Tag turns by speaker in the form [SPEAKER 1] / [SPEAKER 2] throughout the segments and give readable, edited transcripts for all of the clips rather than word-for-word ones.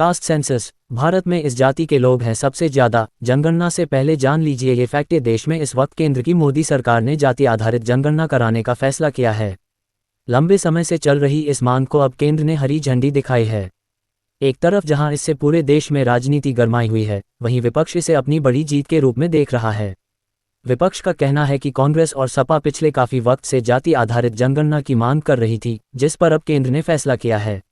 [SPEAKER 1] Caste census. Bharat में इस जाति के लोग हैं सबसे ज़्यादा। जनगणना से पहले जान लीजिए ये फैक्ट। देश में इस वक्त केंद्र की मोदी सरकार ने जाति आधारित जनगणना कराने का फैसला किया है। लंबे समय से चल रही इस मांग को अब केंद्र ने हरी झंडी दिखाई है। एक तरफ जहां इससे पूरे देश में राजनीति गरमाई हुई है, वहीं विपक्ष इसे अपनी बड़ी जीत के रूप में देख रहा है। विपक्ष का कहना है कि कांग्रेस और सपा पिछले काफी वक्त से जाति आधारित जनगणना की मांग कर रही थी, जिस पर अब केंद्र ने फैसला किया है।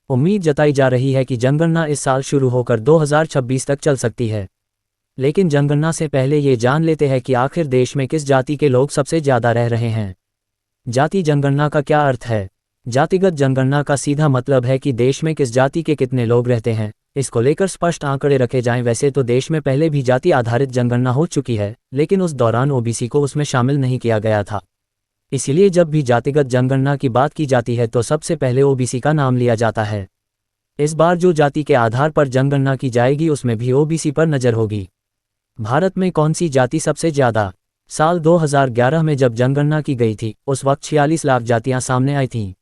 [SPEAKER 1] उम्मीद जताई जा रही है कि जनगणना इस साल शुरू होकर 2026 तक चल सकती है। लेकिन जनगणना से पहले ये जान लेते हैं कि आखिर देश में किस जाति के लोग सबसे ज़्यादा रह रहे हैं। जाति जनगणना का क्या अर्थ है? जातिगत जनगणना का सीधा मतलब है कि देश में किस जाति के कितने लोग रहते हैं, इसको लेकर स्पष्ट आंकड़े रखे जाएं। वैसे तो देश में पहले भी जाति आधारित जनगणना हो चुकी है, लेकिन उस दौरान ओबीसी को उसमें शामिल नहीं किया गया था। इसीलिए जब भी जातिगत जनगणना की बात की जाती है तो सबसे पहले ओबीसी का नाम लिया जाता है। इस बार जो जाति के आधार पर जनगणना की जाएगी उसमें भी ओबीसी पर नज़र होगी। भारत में कौन सी जाति सबसे ज़्यादा? साल 2011 में जब जनगणना की गई थी, उस वक्त 46 लाख जातियां सामने आई थीं।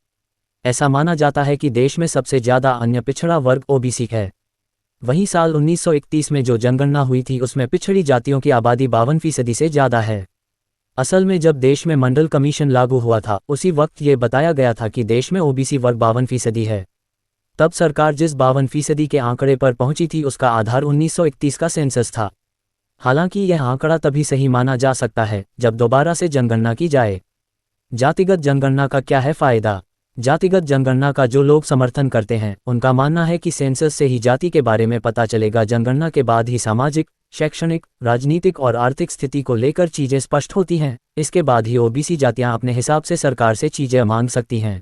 [SPEAKER 1] ऐसा माना जाता है कि देश में सबसे ज़्यादा अन्य पिछड़ा वर्ग ओबीसी है। वहीं साल 1931 में जो जनगणना हुई थी उसमें पिछड़ी जातियों की आबादी 52% से ज़्यादा है। असल में जब देश में मंडल कमीशन लागू हुआ था, उसी वक्त ये बताया गया था कि देश में ओबीसी वर्ग 52% है। तब सरकार जिस 52% के आंकड़े पर पहुंची थी उसका आधार 1931 का सेंसस था। हालांकि यह आंकड़ा तभी सही माना जा सकता है जब दोबारा से जनगणना की जाए। जातिगत जनगणना का क्या है फ़ायदा? जातिगत जनगणना का जो लोग समर्थन करते हैं उनका मानना है कि सेंसस से ही जाति के बारे में पता चलेगा। जनगणना के बाद ही सामाजिक, शैक्षणिक, राजनीतिक और आर्थिक स्थिति को लेकर चीज़ें स्पष्ट होती हैं। इसके बाद ही ओबीसी जातियां अपने हिसाब से सरकार से चीज़ें मांग सकती हैं।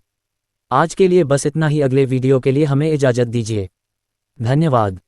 [SPEAKER 1] आज के लिए बस इतना ही। अगले वीडियो के लिए हमें इजाज़त दीजिए। धन्यवाद।